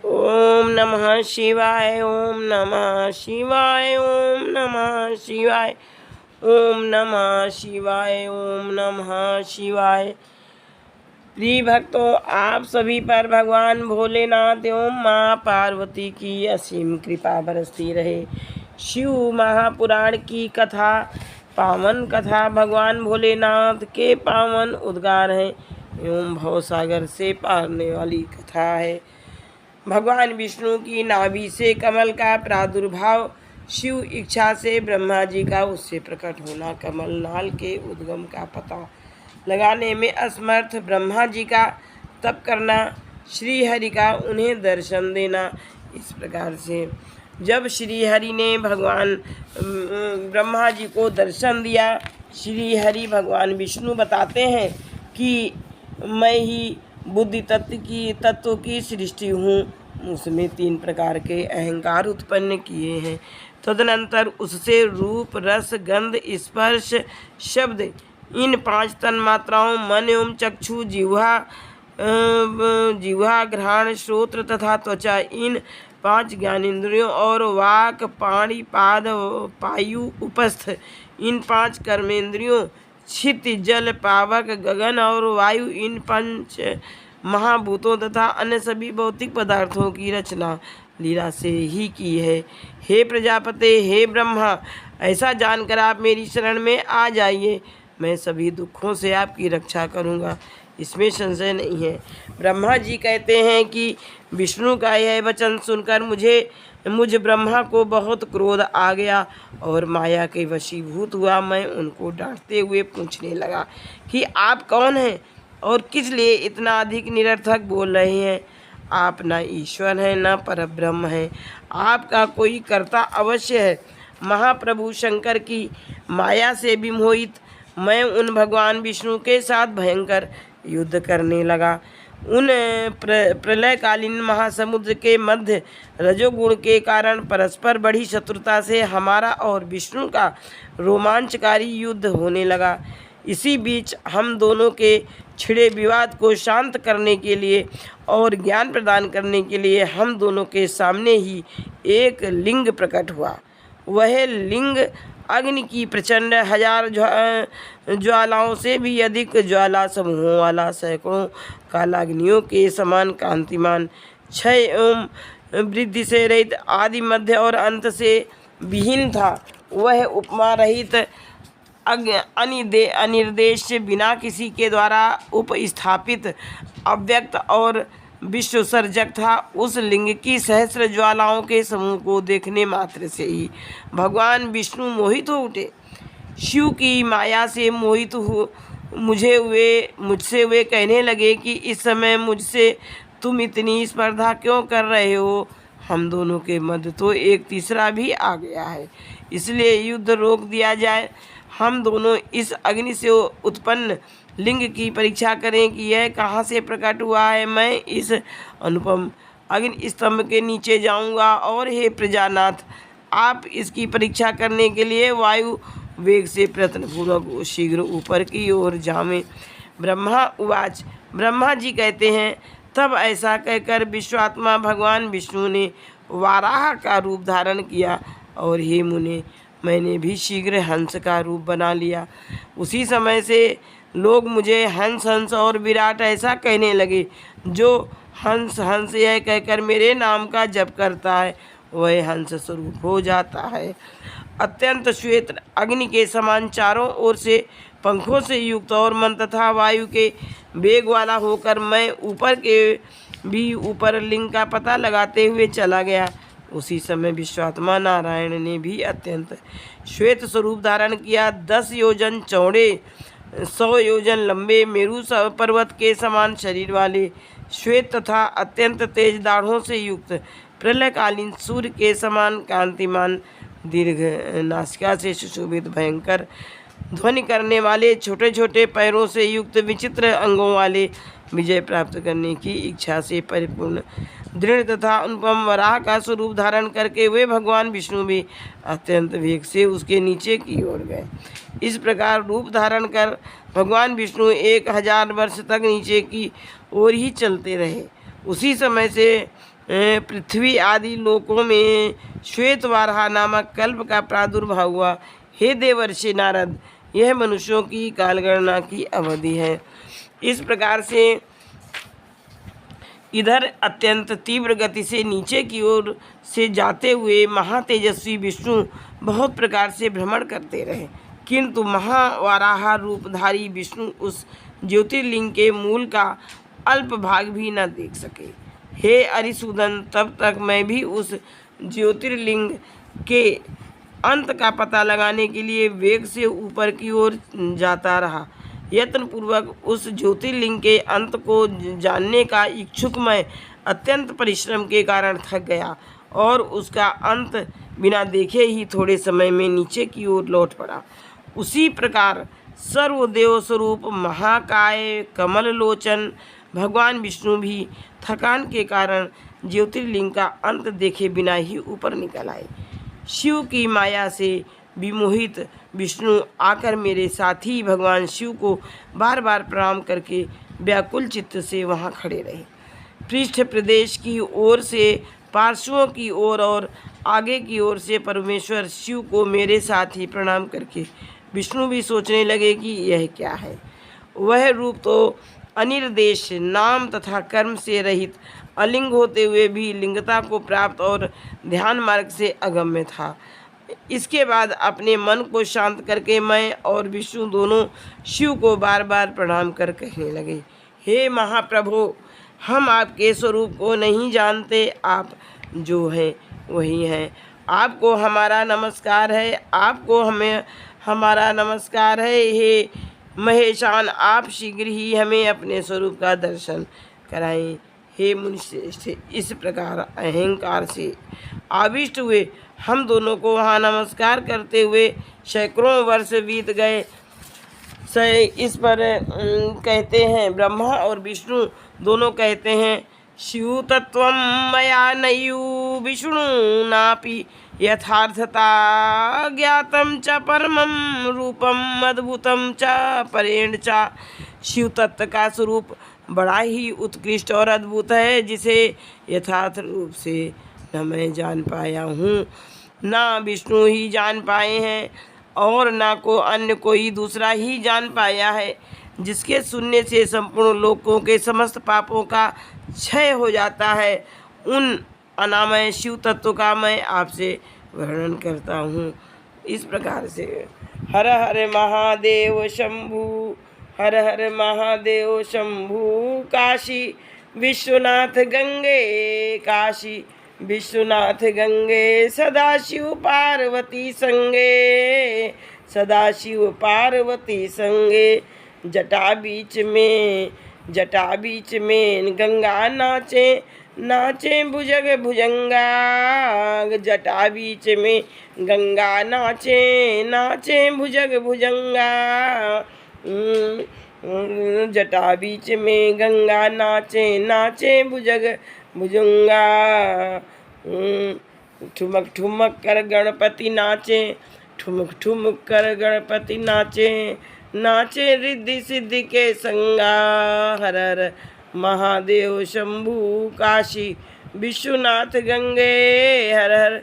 ओम नमः शिवाय, ओम नमः शिवाय, ओम नमः शिवाय, ओम नमः शिवाय, ओम नमः शिवाय। प्रिय भक्तों, आप सभी पर भगवान भोलेनाथ एवं माँ पार्वती की असीम कृपा बरसती रहे। शिव महापुराण की कथा, पावन कथा भगवान भोलेनाथ के पावन उद्गार हैं एवं भवसागर से पारने वाली कथा है। भगवान विष्णु की नाभि से कमल का प्रादुर्भाव, शिव इच्छा से ब्रह्मा जी का उससे प्रकट होना, कमल नाल के उद्गम का पता लगाने में असमर्थ ब्रह्मा जी का तप करना, श्री हरि का उन्हें दर्शन देना। इस प्रकार से जब श्री हरि ने भगवान ब्रह्मा जी को दर्शन दिया, श्री हरि भगवान विष्णु बताते हैं कि मैं ही बुद्धि तत्व की सृष्टि हूँ। उसमें 3 प्रकार के अहंकार उत्पन्न किए हैं। तदनंतर उससे रूप, रस, गंध, स्पर्श, शब्द, इन 5 तन्मात्राओं मन एवं चक्षु, जिह्वा, घ्राण, श्रोत्र तथा त्वचा, इन 5 ज्ञानेंद्रियों और वाक, पाणि, पाद, पायु, उपस्थ, इन 5 कर्मेंद्रियों, क्षिति, जल, पावक, गगन और वायु, इन 5 महाभूतों तथा अन्य सभी भौतिक पदार्थों की रचना लीला से ही की है। हे प्रजापते, हे ब्रह्मा, ऐसा जानकर आप मेरी शरण में आ जाइए। मैं सभी दुखों से आपकी रक्षा करूंगा, इसमें संशय नहीं है। ब्रह्मा जी कहते हैं कि विष्णु का यह वचन सुनकर मुझ ब्रह्मा को बहुत क्रोध आ गया और माया के वशीभूत हुआ। मैं उनको डांटते हुए पूछने लगा कि आप कौन हैं और किस लिए इतना अधिक निरर्थक बोल रहे हैं। आप न ईश्वर हैं न परब्रह्म हैं, आपका कोई कर्ता अवश्य है। महाप्रभु शंकर की माया से विमोहित मैं उन भगवान विष्णु के साथ भयंकर युद्ध करने लगा। उन प्रलयकालीन महासमुद्र के मध्य रजोगुण के कारण परस्पर बड़ी शत्रुता से हमारा और विष्णु का रोमांचकारी युद्ध होने लगा। इसी बीच हम दोनों के छिड़े विवाद को शांत करने के लिए और ज्ञान प्रदान करने के लिए हम दोनों के सामने ही एक लिंग प्रकट हुआ। वह लिंग अग्नि की प्रचंड 1000 ज्वालाओं से भी अधिक ज्वाला समूहों वाला, सैकड़ों कालाग्नियों के समान कांतिमान, क्षय एवं वृद्धि से रहित, आदि मध्य और अंत से विहीन था। वह उपमा रहित, अनिर्देश, बिना किसी के द्वारा उपस्थापित, अव्यक्त और विश्वसर्जक था। उस लिंग की सहस्र ज्वालाओं के समूह को देखने मात्र से ही भगवान विष्णु मोहित हो उठे। शिव की माया से मोहित हो मुझसे वे कहने लगे कि इस समय मुझसे तुम इतनी स्पर्धा क्यों कर रहे हो। हम दोनों के मध्य तो एक तीसरा भी आ गया है, इसलिए युद्ध रोक दिया जाए। हम दोनों इस अग्नि से उत्पन्न लिंग की परीक्षा करें कि यह कहाँ से प्रकट हुआ है। मैं इस अनुपम अग्नि स्तंभ के नीचे जाऊंगा और हे प्रजानाथ, आप इसकी परीक्षा करने के लिए वायु वेग से प्रयत्नपूर्वक शीघ्र ऊपर की ओर जावें। ब्रह्मा उवाच। ब्रह्मा जी कहते हैं, तब ऐसा कहकर विश्वात्मा भगवान विष्णु ने वाराह का रूप धारण किया और हे मुने, मैंने भी शीघ्र हंस का रूप बना लिया। उसी समय से लोग मुझे हंस हंस और विराट ऐसा कहने लगे। जो हंस हंस यह कहकर मेरे नाम का जप करता है, वह हंस स्वरूप हो जाता है। अत्यंत श्वेत अग्नि के समान चारों ओर से पंखों से युक्त और मन तथा वायु के वेग वाला होकर मैं ऊपर के भी ऊपर लिंग का पता लगाते हुए चला गया। उसी समय विश्वात्मा नारायण ने भी अत्यंत श्वेत स्वरूप धारण किया। 10 योजन चौड़े, 100 योजन लंबे, मेरु पर्वत के समान शरीर वाले, श्वेत तथा अत्यंत तेज दाढ़ों से युक्त, प्रलयकालीन सूर्य के समान कांतिमान, दीर्घ नासिका से सुशोभित, भयंकर ध्वनि करने वाले, छोटे छोटे पैरों से युक्त, विचित्र अंगों वाले, विजय प्राप्त करने की इच्छा से परिपूर्ण, दृढ़ तथा अनुपम वराह का स्वरूप धारण करके वे भगवान विष्णु भी अत्यंत वेग से उसके नीचे की ओर गए। इस प्रकार रूप धारण कर भगवान विष्णु 1000 वर्ष तक नीचे की ओर ही चलते रहे। उसी समय से पृथ्वी आदि लोकों में श्वेत वाराह नामक कल्प का प्रादुर्भाव हुआ। हे देवर्षि नारद, यह मनुष्यों की कालगणना की अवधि है। इस प्रकार से इधर अत्यंत तीव्र गति से नीचे की ओर से जाते हुए महातेजस्वी विष्णु बहुत प्रकार से भ्रमण करते रहे, किंतु महावाराह रूपधारी विष्णु उस ज्योतिर्लिंग के मूल का अल्प भाग भी न देख सके। हे अरिसूदन, तब तक मैं भी उस ज्योतिर्लिंग के अंत का पता लगाने के लिए वेग से ऊपर की ओर जाता रहा। यत्नपूर्वक उस ज्योतिर्लिंग के अंत को जानने का इच्छुक मैं अत्यंत परिश्रम के कारण थक गया और उसका अंत बिना देखे ही थोड़े समय में नीचे की ओर लौट पड़ा। उसी प्रकार सर्वदेव स्वरूप महाकाय कमल लोचन भगवान विष्णु भी थकान के कारण ज्योतिर्लिंग का अंत देखे बिना ही ऊपर निकल आए। शिव की माया से विमोहित विष्णु आकर मेरे साथी भगवान शिव को बार बार प्रणाम करके व्याकुल चित्त से वहाँ खड़े रहे। पृष्ठ प्रदेश की ओर से पार्श्वों की ओर और आगे की ओर से परमेश्वर शिव को मेरे साथ ही प्रणाम करके विष्णु भी सोचने लगे कि यह क्या है। वह रूप तो अनिर्देश, नाम तथा कर्म से रहित, अलिंग होते हुए भी लिंगता को प्राप्त और ध्यान मार्ग से अगम्य था। इसके बाद अपने मन को शांत करके मैं और विष्णु दोनों शिव को बार बार प्रणाम कर कहने लगे, हे महाप्रभु, हम आपके स्वरूप को नहीं जानते, आप जो हैं वही हैं। आपको हमारा नमस्कार है, आपको हमें हमारा नमस्कार है। हे महेशान, आप शीघ्र ही हमें अपने स्वरूप का दर्शन कराएं। हे मुनिश्रेष्ठ, इस प्रकार अहंकार से आविष्ट हुए हम दोनों को वहाँ नमस्कार करते हुए सैकड़ों वर्ष बीत गए। इस पर कहते हैं ब्रह्मा और विष्णु दोनों कहते हैं, शिव तत्वं मया नयु विष्णु नापि यथार्थता ज्ञातं च परमं रूपम अद्भुतं च परेण च। शिव तत्व का स्वरूप बड़ा ही उत्कृष्ट और अद्भुत है, जिसे यथार्थ रूप से न मैं जान पाया हूँ, न विष्णु ही जान पाए हैं और न को अन्य कोई दूसरा ही जान पाया है, जिसके सुनने से संपूर्ण लोकों के समस्त पापों का क्षय हो जाता है। उन अनामय शिव तत्व का मैं आपसे वर्णन करता हूँ। इस प्रकार से हर हर महादेव शंभु, हर हर महादेव शंभु, काशी विश्वनाथ गंगे, काशी विश्वनाथ गंगे, सदाशिव पार्वती संगे, सदाशिव पार्वती संगे। जटा बीच में गंगा नाचे, नाचे भुजग भुजंगा। जटा बीच में गंगा नाचे, नाचे भुजग भुजंगा। जटा बीच में गंगा नाचे, नाचे भुजग भुजंगा। ठुमक ठुमक कर गणपति नाचे, ठुमक ठुमक कर गणपति नाचे, नाचे रिद्धि सिद्धि के संगा। हर हर महादेव शंभु, काशी विश्वनाथ गंगे, हर हर